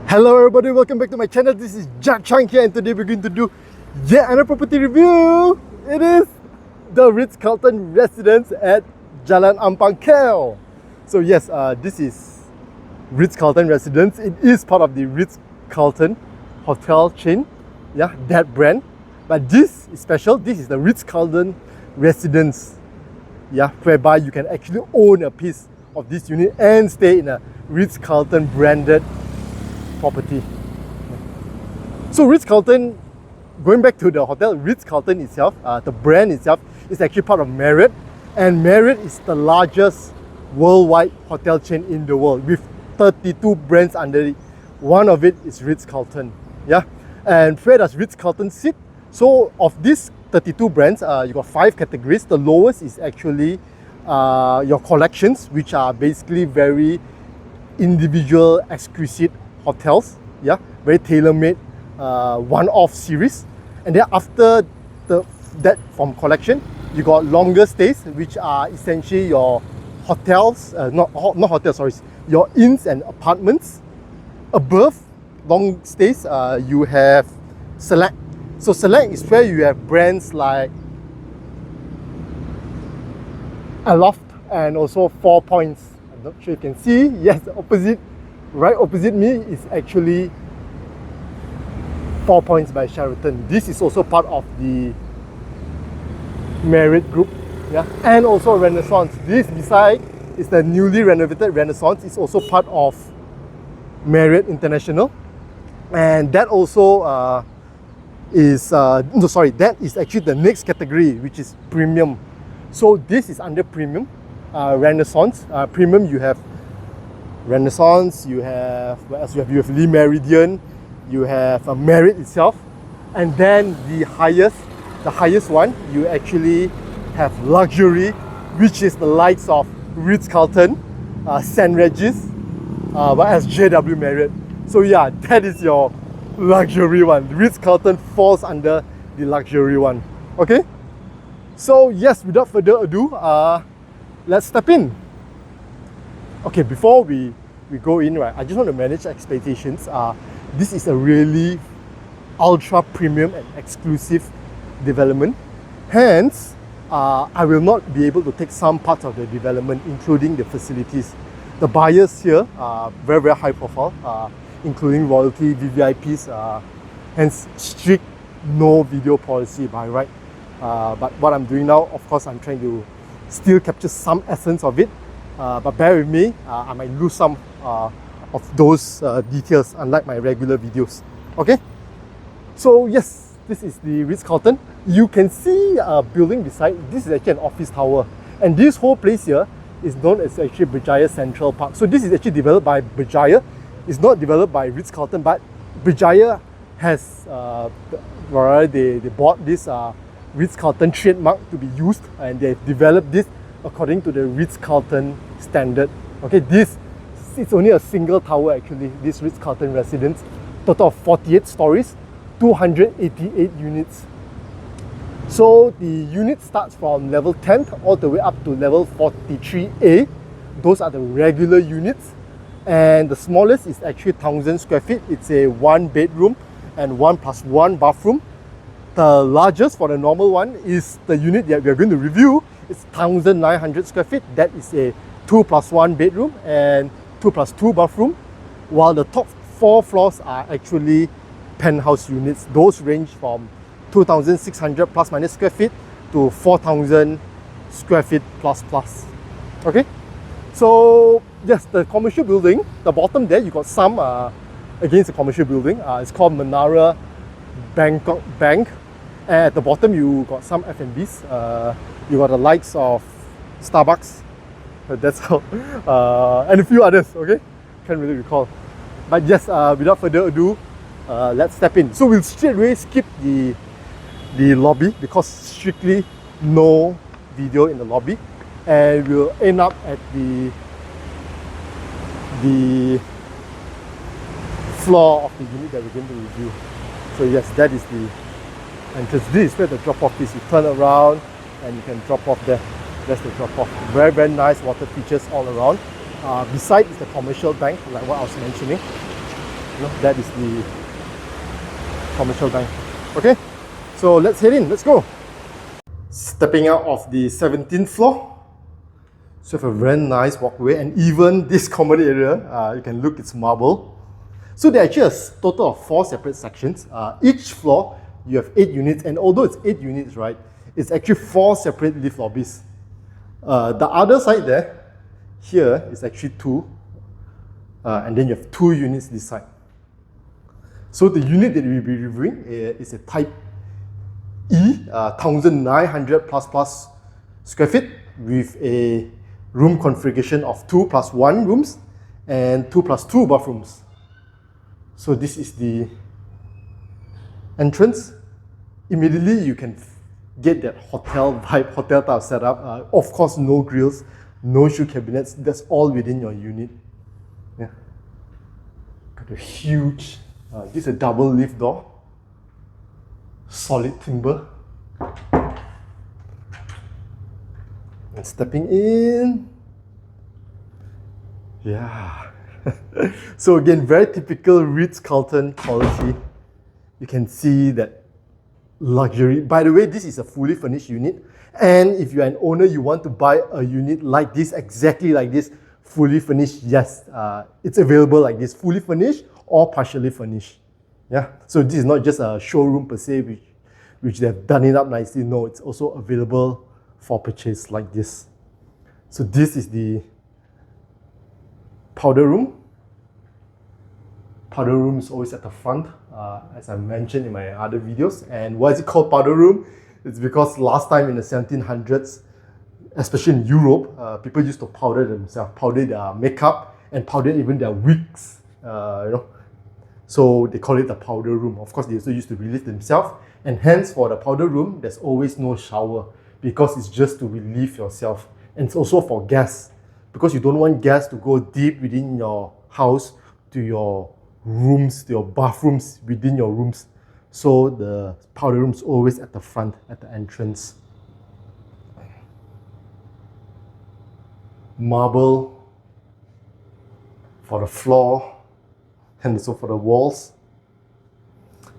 Hello everybody, welcome back to my channel. This is Jack Chang here, and today we're going to do yet another property review. It is the Ritz-Carlton Residence at Jalan Ampang, KL. So yes, this is Ritz-Carlton Residence. It is part of the Ritz-Carlton hotel chain, yeah, that brand. But this is special. This is the Ritz-Carlton Residence, yeah, whereby you can actually own a piece of this unit and stay in a Ritz-Carlton branded property. So Ritz-Carlton, going back to the hotel, Ritz-Carlton itself, the brand itself is actually part of Marriott, and Marriott is the largest worldwide hotel chain in the world with 32 brands under it. One of it is Ritz-Carlton, yeah. And where does Ritz-Carlton sit? So of these 32 brands, you got 5 categories. The lowest is actually your collections, which are basically very individual, exquisite hotels, yeah, very tailor-made, one-off series. And then after that from collection, you got longer stays, which are essentially your hotels, not hotels, sorry, your inns and apartments. Above long stays, you have select. So select is where you have brands like Aloft and also 4 Points. I'm not sure you can see. Yes, opposite. Right opposite me is actually 4 Points by Sheraton. This is also part of the Marriott group, yeah, and also Renaissance. This beside is the newly renovated Renaissance. It's also part of Marriott International, and that also that is actually the next category, which is premium. So this is under premium, Renaissance. Premium, you have Renaissance, you have what else? You have Le Méridien, you have Marriott itself, and then the highest one, you actually have luxury, which is the likes of Ritz-Carlton, St. Regis, what else? JW Marriott. So yeah, that is your luxury one. Ritz-Carlton falls under the luxury one. Okay. So yes, without further ado, let's step in. Okay, before we go in, right, I just want to manage expectations. This is a really ultra premium and exclusive development. Hence, I will not be able to take some parts of the development, including the facilities. The buyers here are very, very high profile, including royalty, VVIPs, hence strict no video policy by right. But what I'm doing now, of course, I'm trying to still capture some essence of it. But bear with me, I might lose some of those details, unlike my regular videos. Okay? So yes, this is the Ritz-Carlton. You can see a building beside. This is actually an office tower. And this whole place here is known as actually Berjaya Central Park. So this is actually developed by Berjaya. It's not developed by Ritz-Carlton, but Berjaya has, they bought this Ritz-Carlton trademark to be used, and they've developed this according to the Ritz-Carlton standard. Okay, it's only a single tower actually, this Ritz-Carlton Residence. Total of 48 stories, 288 units. So the unit starts from level 10 all the way up to level 43A. Those are the regular units. And the smallest is actually 1,000 square feet. It's a 1 bedroom and 1+1 bathroom. The largest for the normal one is the unit that we're going to review. It's 1,900 square feet. That is a 2+1 bedroom and 2+2 bathroom, while the top 4 floors are actually penthouse units. Those range from 2,600 plus minus square feet to 4,000 square feet plus. Okay, so yes, the commercial building, the bottom there, you got some against the commercial building. It's called Menara Bangkok Bank. And at the bottom, you got some F&Bs. You got the likes of Starbucks, that's how, and a few others, okay? Can't really recall. But yes, without further ado, let's step in. So we'll straight away skip the lobby, because strictly no video in the lobby. And we'll end up at the floor of the unit that we're going to review. So yes, that is the entrance. This is where the drop-off is. You turn around and you can drop off there. That's the drop-off. Very, very nice water features all around. Beside is the commercial bank, like what I was mentioning. That is the commercial bank. Okay, so let's head in, let's go. Stepping out of the 17th floor, so have a very nice walkway, and even this common area, you can look, it's marble. So there are actually a total of 4 separate sections. Each floor, you have 8 units, and although it's 8 units, right, it's actually 4 separate lift lobbies. The other side there, here is actually 2, and then you have 2 units this side. So the unit that we'll be reviewing is a Type E, 1900 plus square feet with a room configuration of 2+1 rooms and 2+2 bathrooms. So this is the entrance. Immediately you can get that hotel vibe, hotel type setup. Of course, no grills, no shoe cabinets. That's all within your unit. Yeah. Got a huge, this is a double lift door. Solid timber. And stepping in. Yeah. So again, very typical Ritz-Carlton quality. You can see that luxury. By the way, this is a fully furnished unit. And if you're an owner, you want to buy a unit like this, exactly like this, fully furnished, yes, it's available like this, fully furnished or partially furnished. Yeah, so this is not just a showroom per se, which they've done it up nicely. No, it's also available for purchase like this. So this is the powder room. Powder room is always at the front, as I mentioned in my other videos. And why is it called powder room? It's because last time in the 1700s, especially in Europe, people used to powder themselves, powder their makeup, and powder even their wigs, So they call it the powder room. Of course, they also used to relieve themselves, and hence for the powder room, there's always no shower because it's just to relieve yourself. And it's also for guests, because you don't want guests to go deep within your house to your rooms, to your bathrooms within your rooms. So the powder room is always at the front, at the entrance. Marble for the floor and also for the walls.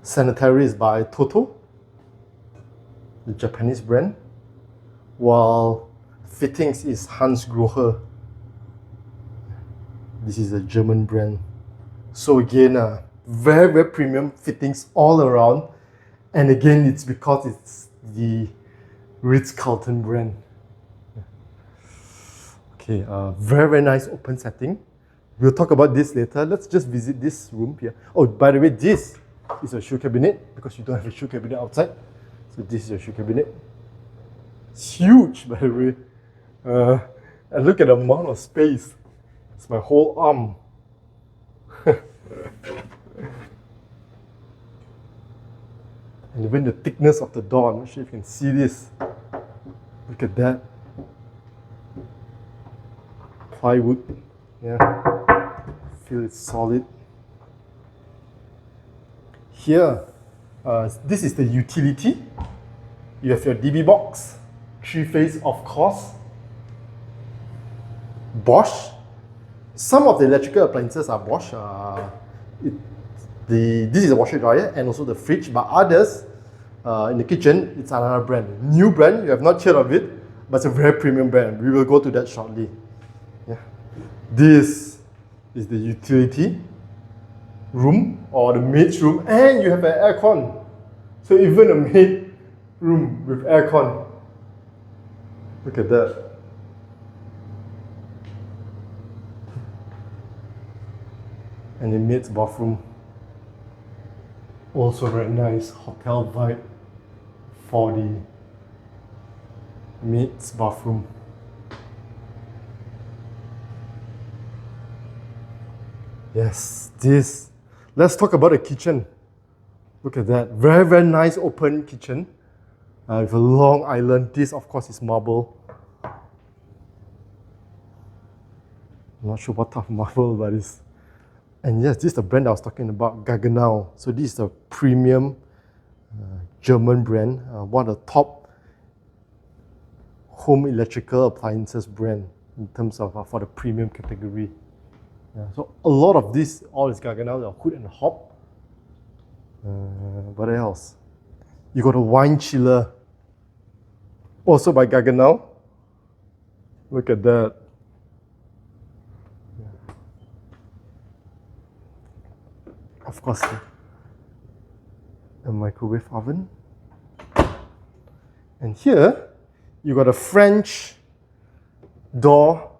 Sanitary is by Toto, the Japanese brand, while fittings is Hans Grohe. This is a German brand. So again, very, very premium fittings all around. And again, it's because it's the Ritz-Carlton brand. Okay, very, very nice open setting. We'll talk about this later. Let's just visit this room here. Oh, by the way, this is a shoe cabinet because you don't have a shoe cabinet outside. So this is your shoe cabinet. It's huge, by the way. And look at the amount of space. It's my whole arm. And even the thickness of the door, I'm not sure if you can see this. Look at that. Plywood. Yeah. Feel it's solid. Here, this is the utility. You have your DB box, 3-phase of course. Bosch. Some of the electrical appliances are Bosch. This is a washer dryer and also the fridge, but others in the kitchen, it's another brand. New brand, you have not heard of it, but it's a very premium brand. We will go to that shortly. Yeah. This is the utility room or the maid's room, and you have an aircon. So even a maid room with aircon. Look at that. And the maid's bathroom. Also very nice hotel vibe for the maid's bathroom. Yes, this. Let's talk about the kitchen. Look at that. Very, very nice open kitchen with a long island. This, of course, is marble. I'm not sure what type of marble, but it's. And yes, this is the brand I was talking about, Gaggenau. So this is a premium German brand, one of the top home electrical appliances brand in terms of for the premium category. Yeah, so a lot of this, all is Gaggenau, the hood and hob. What else? You got a wine chiller, also by Gaggenau. Look at that. Of course, a microwave oven. And here, you got a French door.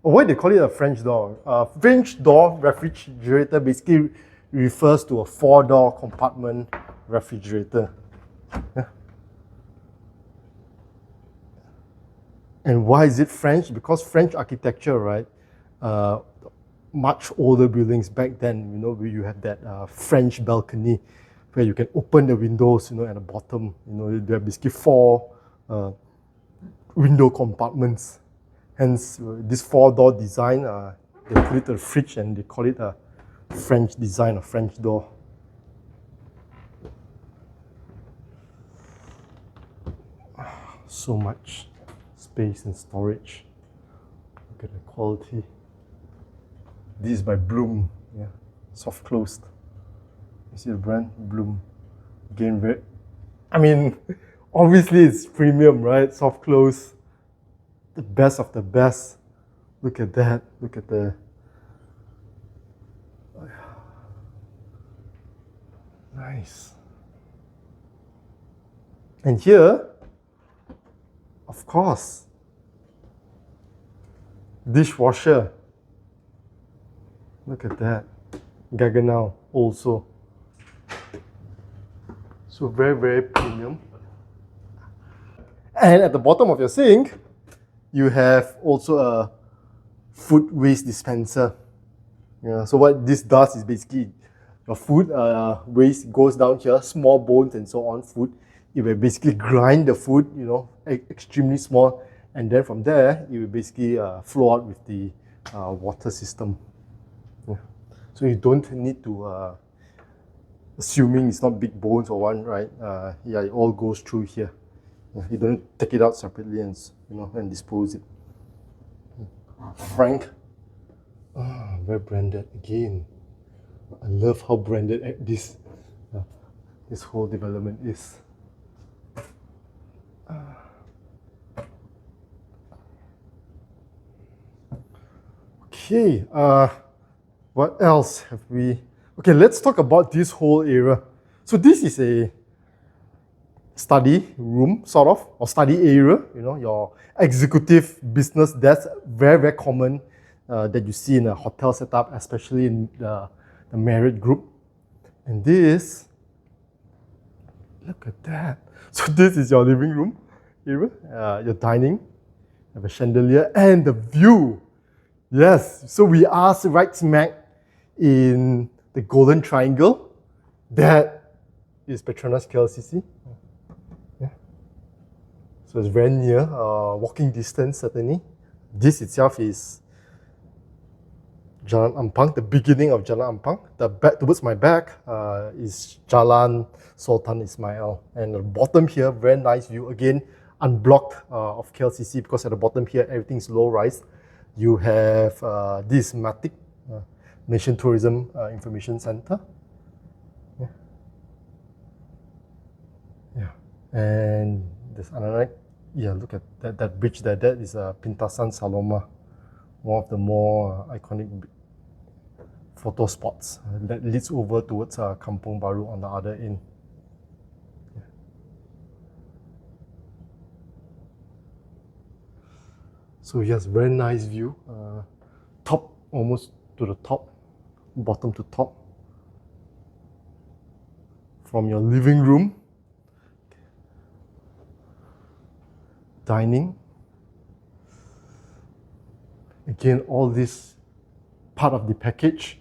Oh, why they call it a French door? French door refrigerator basically refers to a 4-door compartment refrigerator. Yeah. And why is it French? Because French architecture, right? Much older buildings back then, you know, where you have that French balcony where you can open the windows, you know, at the bottom. You know, there are basically 4 window compartments. Hence, this 4-door design, they put it a fridge and they call it a French design, a French door. So much space and storage. Look at the quality. This is by Bloom, yeah, soft closed. You see the brand, Bloom. Again, very, I mean, obviously it's premium, right? Soft close, the best of the best. Look at that. Look at the. Nice. And here, of course, dishwasher. Look at that. Gaggenau also. So very, very premium. And at the bottom of your sink, you have also a food waste dispenser. Yeah, so what this does is basically your food waste goes down here, small bones and so on, food. It will basically grind the food, you know, extremely small. And then from there, it will basically flow out with the water system. Yeah. So you don't need to, assuming it's not big bones or one, right? Yeah, it all goes through here. Yeah, you don't take it out separately and, you know, and dispose it. Frank, very branded again. I love how branded this whole development is. Okay, what else have we? Okay, let's talk about this whole area. So this is a study room, sort of, or study area, you know, your executive business desk, very, very common that you see in a hotel setup, especially in the Marriott group. And this, look at that. So this is your living room area, your dining, you have a chandelier, and the view. Yes, so we are right smack in the Golden Triangle. That is Petronas KLCC. Yeah. So it's very near, walking distance certainly. This itself is Jalan Ampang, the beginning of Jalan Ampang. The back towards my back is Jalan Sultan Ismail. And the bottom here, very nice view. Again, unblocked of KLCC because at the bottom here, everything's low rise. You have this Matic, Nation Tourism Information Center. Yeah. Yeah. And there's another, yeah, look at that bridge there. That is Pintasan Saloma, one of the more iconic photo spots that leads over towards Kampung Baru on the other end. Yeah. So yes, very nice view. Top, almost to the top, bottom to top. From your living room, dining. Again, all this part of the package.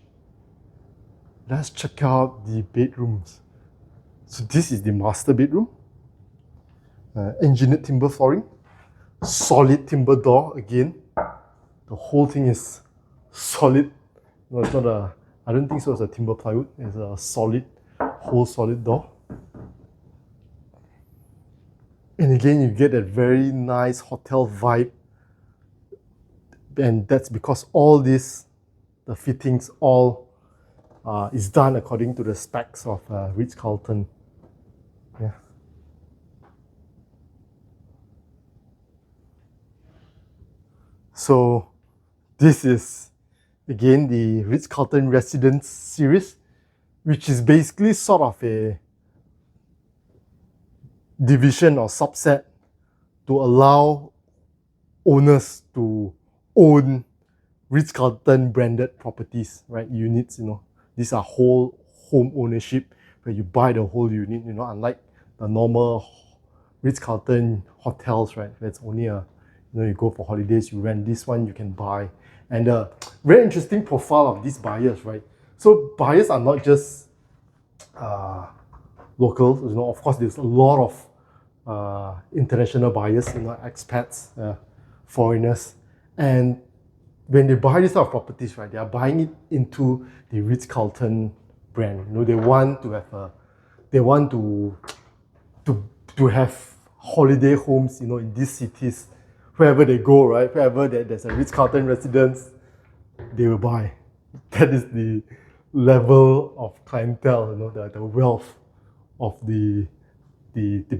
Let's check out the bedrooms. So this is the master bedroom. Engineered timber flooring. Solid timber door again. The whole thing is solid. No, it's not a, I don't think so, it's a timber plywood. It's a solid, whole solid door. And again, you get that very nice hotel vibe. And that's because all this the fittings, all is done according to the specs of Ritz-Carlton. Yeah. So this is again the Ritz-Carlton Residence series, which is basically sort of a division or subset to allow owners to own Ritz-Carlton branded properties, right? Units, these are whole home ownership where you buy the whole unit, unlike the normal Ritz-Carlton hotels, right? Where it's only you go for holidays, you rent. This one you can buy. And a very interesting profile of these buyers, right? So buyers are not just locals, of course there's a lot of international buyers, expats, foreigners. And when they buy this type of properties, right, they are buying it into the Ritz-Carlton brand. They want to have holiday homes, in these cities, wherever they go, right? Wherever there's a Ritz-Carlton residence, they will buy. That is the level of clientele, the wealth of the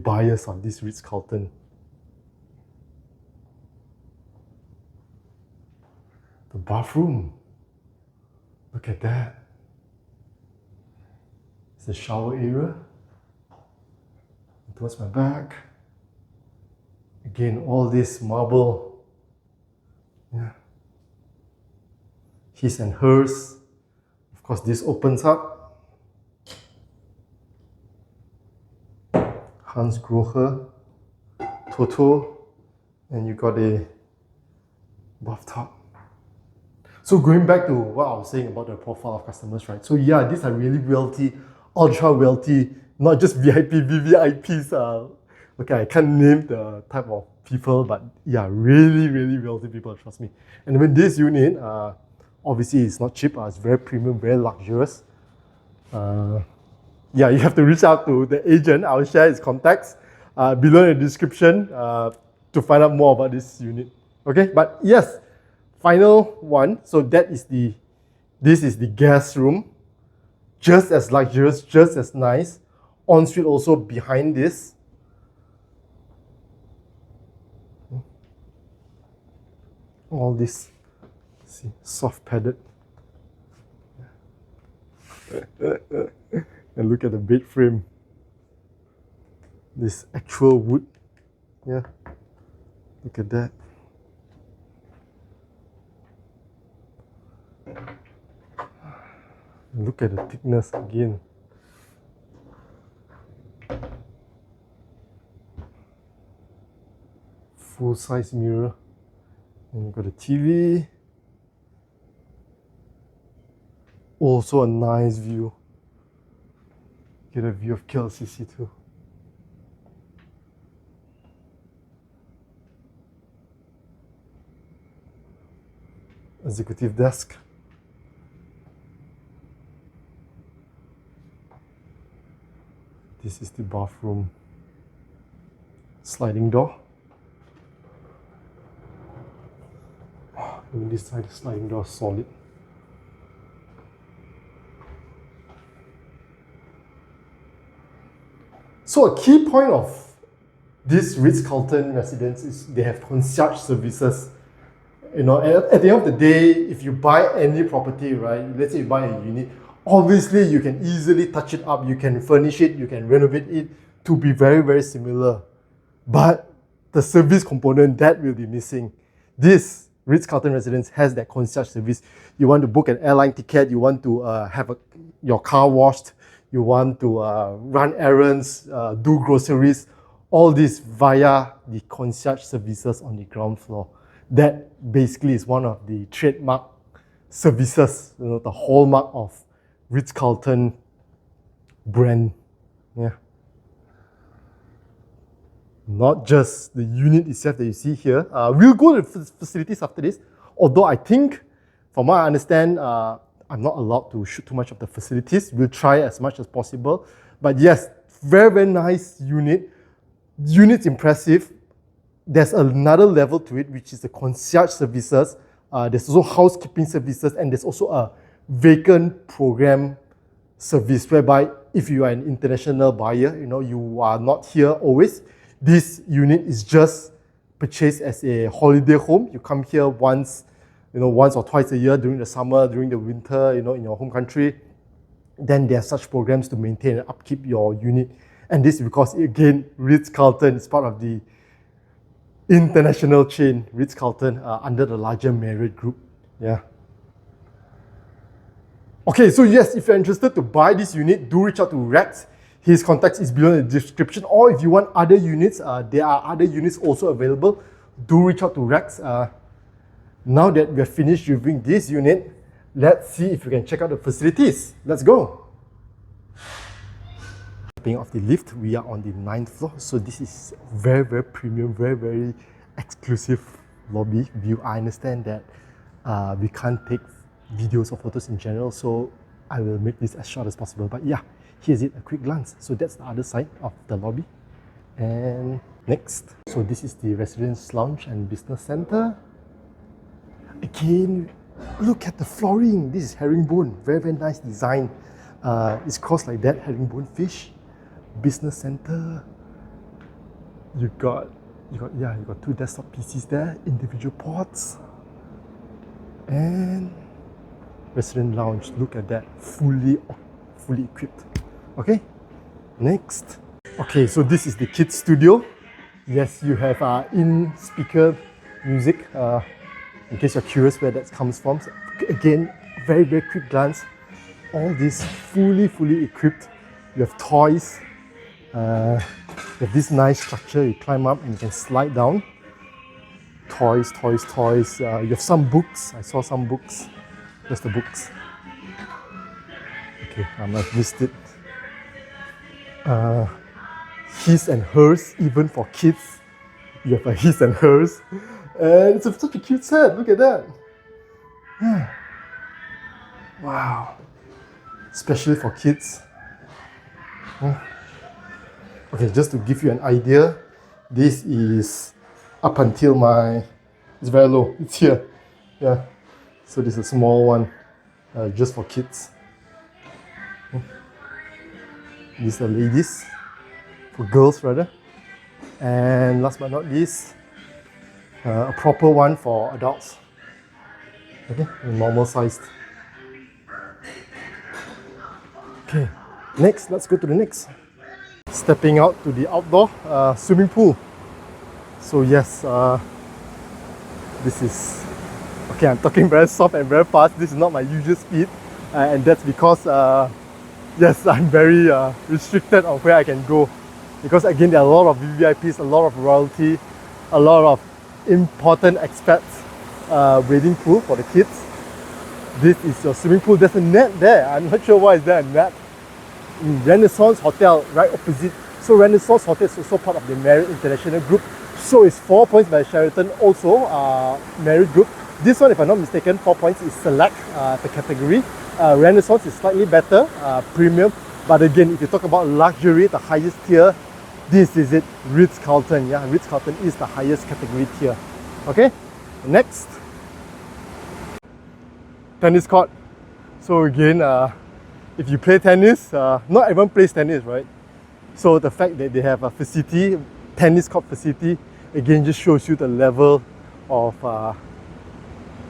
buyers of this Ritz-Carlton. The bathroom. Look at that. It's the shower area. Towards my back. Again, all this marble. Yeah. His and hers. Of course, this opens up. Hans Grohe, Toto, and you got a bathtub. So going back to what I was saying about the profile of customers, right? So yeah, these are really wealthy, ultra wealthy, not just VIP, VVIPs. Okay, I can't name the type of people, but yeah, really, really wealthy people, trust me. And when this unit, obviously it's not cheap, it's very premium, very luxurious. Yeah, you have to reach out to the agent. I'll share his contacts below in the description to find out more about this unit. Okay, but yes, final one. So this is the guest room. Just as luxurious, just as nice. Ensuite also behind this. All this, see, soft padded. And look at the bed frame. This actual wood. Yeah. Look at that. Look at the thickness again. Full size mirror. And you've got a TV. Also a nice view. Get a view of KLCC too. Executive desk. This is the bathroom. Sliding door. On this side, the sliding door is solid. So a key point of this Ritz-Carlton residence is they have concierge services. At the end of the day, if you buy any property, right, let's say you buy a unit, obviously you can easily touch it up, you can furnish it, you can renovate it to be very, very similar. But the service component, that will be missing. This Ritz-Carlton residence has that concierge service. You want to book an airline ticket, you want to have your car washed, you want to run errands, do groceries, all this via the concierge services on the ground floor. That basically is one of the trademark services, the hallmark of Ritz-Carlton brand. Yeah. Not just the unit itself that you see here. We'll go to the facilities after this. Although I think, from what I understand, I'm not allowed to shoot too much of the facilities. We'll try as much as possible. But yes, very, very nice unit. Unit's impressive. There's another level to it, which is the concierge services There's also housekeeping services, and there's also a vacant program service whereby if you are an international buyer, you are not here always. This unit is just purchased as a holiday home. You come here once or twice a year during the summer, during the winter, in your home country. Then there are such programs to maintain and upkeep your unit. And this is because, again, Ritz-Carlton is part of the international chain, Ritz-Carlton, under the larger Marriott group. Yeah. Okay, so yes, if you're interested to buy this unit, do reach out to Rex. His contact is below in the description. Or if you want other units, there are other units also available. Do reach out to Rex. Now that we're finished reviewing this unit, let's see if we can check out the facilities. Let's go. Stepping off the lift, we are on the 9th floor. So this is very, very premium, very, very exclusive lobby view. I understand that we can't take videos or photos in general, so I will make this as short as possible. But yeah, here's it, a quick glance. So that's the other side of the lobby. And next, so this is the residence lounge and business center. Again, look at the flooring. This is herringbone, very, very nice design. It's crossed like that, herringbone fish. Business center. You got 2 desktop PCs there, individual ports. And resident lounge, look at that, fully equipped. Okay, next. Okay, so this is the kids studio. Yes, you have in-speaker music, in case you're curious where that comes from. So, again, very, very quick glance. All this fully equipped. You have toys. You have this nice structure. You climb up and you can slide down. Toys. You have some books. I saw some books. Just the books. Okay, I might have missed it. His and hers, even for kids. You have a his and hers. And it's such a cute set. Look at that. Yeah. Wow. Especially for kids. Okay, just to give you an idea, this is up until it's very low. It's here. Yeah. So this is a small one, just for kids. These are ladies, for girls rather. And last but not least, a proper one for adults. Okay, normal sized. Okay, next, let's go to the next. Stepping out to the outdoor swimming pool. So yes, this is, okay, I'm talking very soft and very fast. This is not my usual speed, and that's because yes, I'm very restricted on where I can go, because again, there are a lot of VVIPs, a lot of royalty, a lot of important expats wading pool for the kids. This is your swimming pool. There's a net there. I'm not sure why is there a net. Renaissance Hotel right opposite. So Renaissance Hotel is also part of the Marriott International Group. So it's 4 points by Sheraton, also Marriott Group. This one, if I'm not mistaken, 4 points is select, the category. Renaissance is slightly better, premium. But again, if you talk about luxury, the highest tier, this is it, Ritz-Carlton. Yeah, Ritz-Carlton is the highest category tier. Okay, next. Tennis court. So again, if you play tennis, not everyone plays tennis, right? So the fact that they have a facility, tennis court facility, again just shows you the level of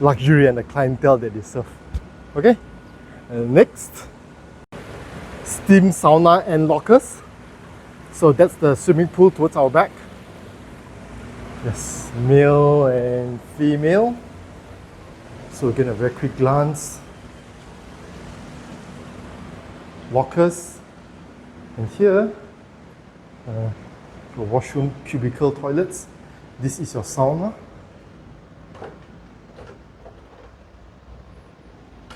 luxury and the clientele that they serve. Okay, next, steam sauna and lockers. So that's the swimming pool towards our back. Yes, male and female. So again, a very quick glance. Lockers, and here your washroom, cubicle, toilets. This is your sauna,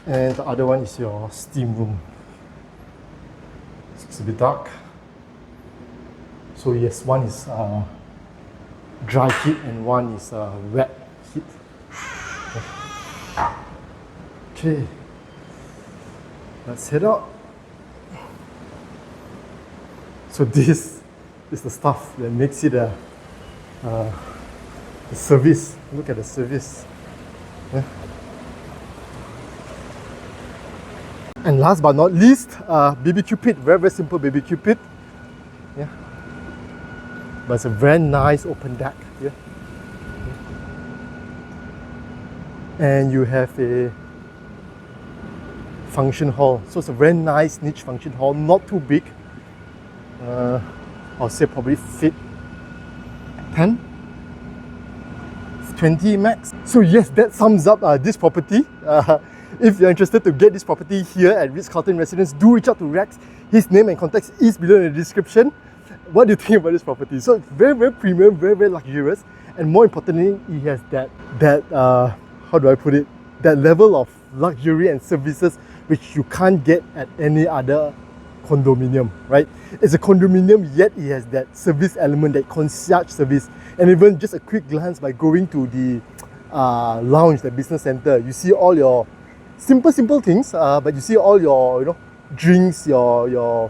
and the other one is your steam room. It's a bit dark. So yes, one is dry heat and one is wet heat. Okay, let's head out. So this is the stuff that makes it the service. Look at the service. Yeah. And last but not least, BBQ Pit. Very, very simple BBQ Pit. Yeah. But it's a very nice open deck. Yeah. And you have a function hall. So it's a very nice niche function hall, not too big. I'll say probably fit 10, 20 max. So yes, that sums up this property. If you're interested to get this property here at Ritz-Carlton Residences, do reach out to Rex. His name and contact is below in the description. What do you think about this property? So it's very, very premium, very, very luxurious, and more importantly, it has that how do I put it? That level of luxury and services which you can't get at any other condominium, right? It's a condominium, yet it has that service element, that concierge service, and even just a quick glance by going to the lounge, the business center, you see all your simple things, but you see all your drinks, your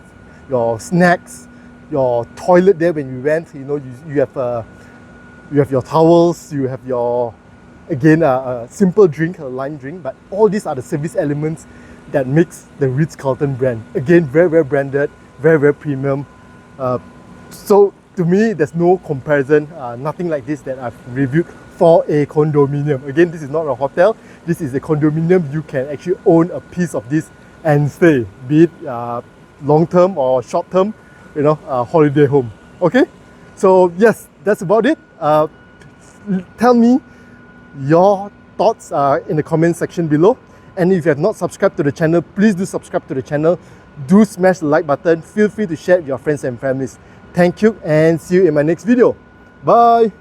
snacks, your toilet there when you went. You have your towels, you have your a simple drink, a lime drink, but all these are the service elements that makes the Ritz-Carlton brand. Again, very, very branded, very, very premium. So to me, there's no comparison, nothing like this that I've reviewed for a condominium. Again, this is not a hotel, this is a condominium. You can actually own a piece of this and stay, be it long-term or short-term, holiday home. Okay? So yes, that's about it. Tell me your thoughts in the comment section below. And if you have not subscribed to the channel, please do subscribe to the channel. Do smash the like button. Feel free to share with your friends and families. Thank you and see you in my next video. Bye!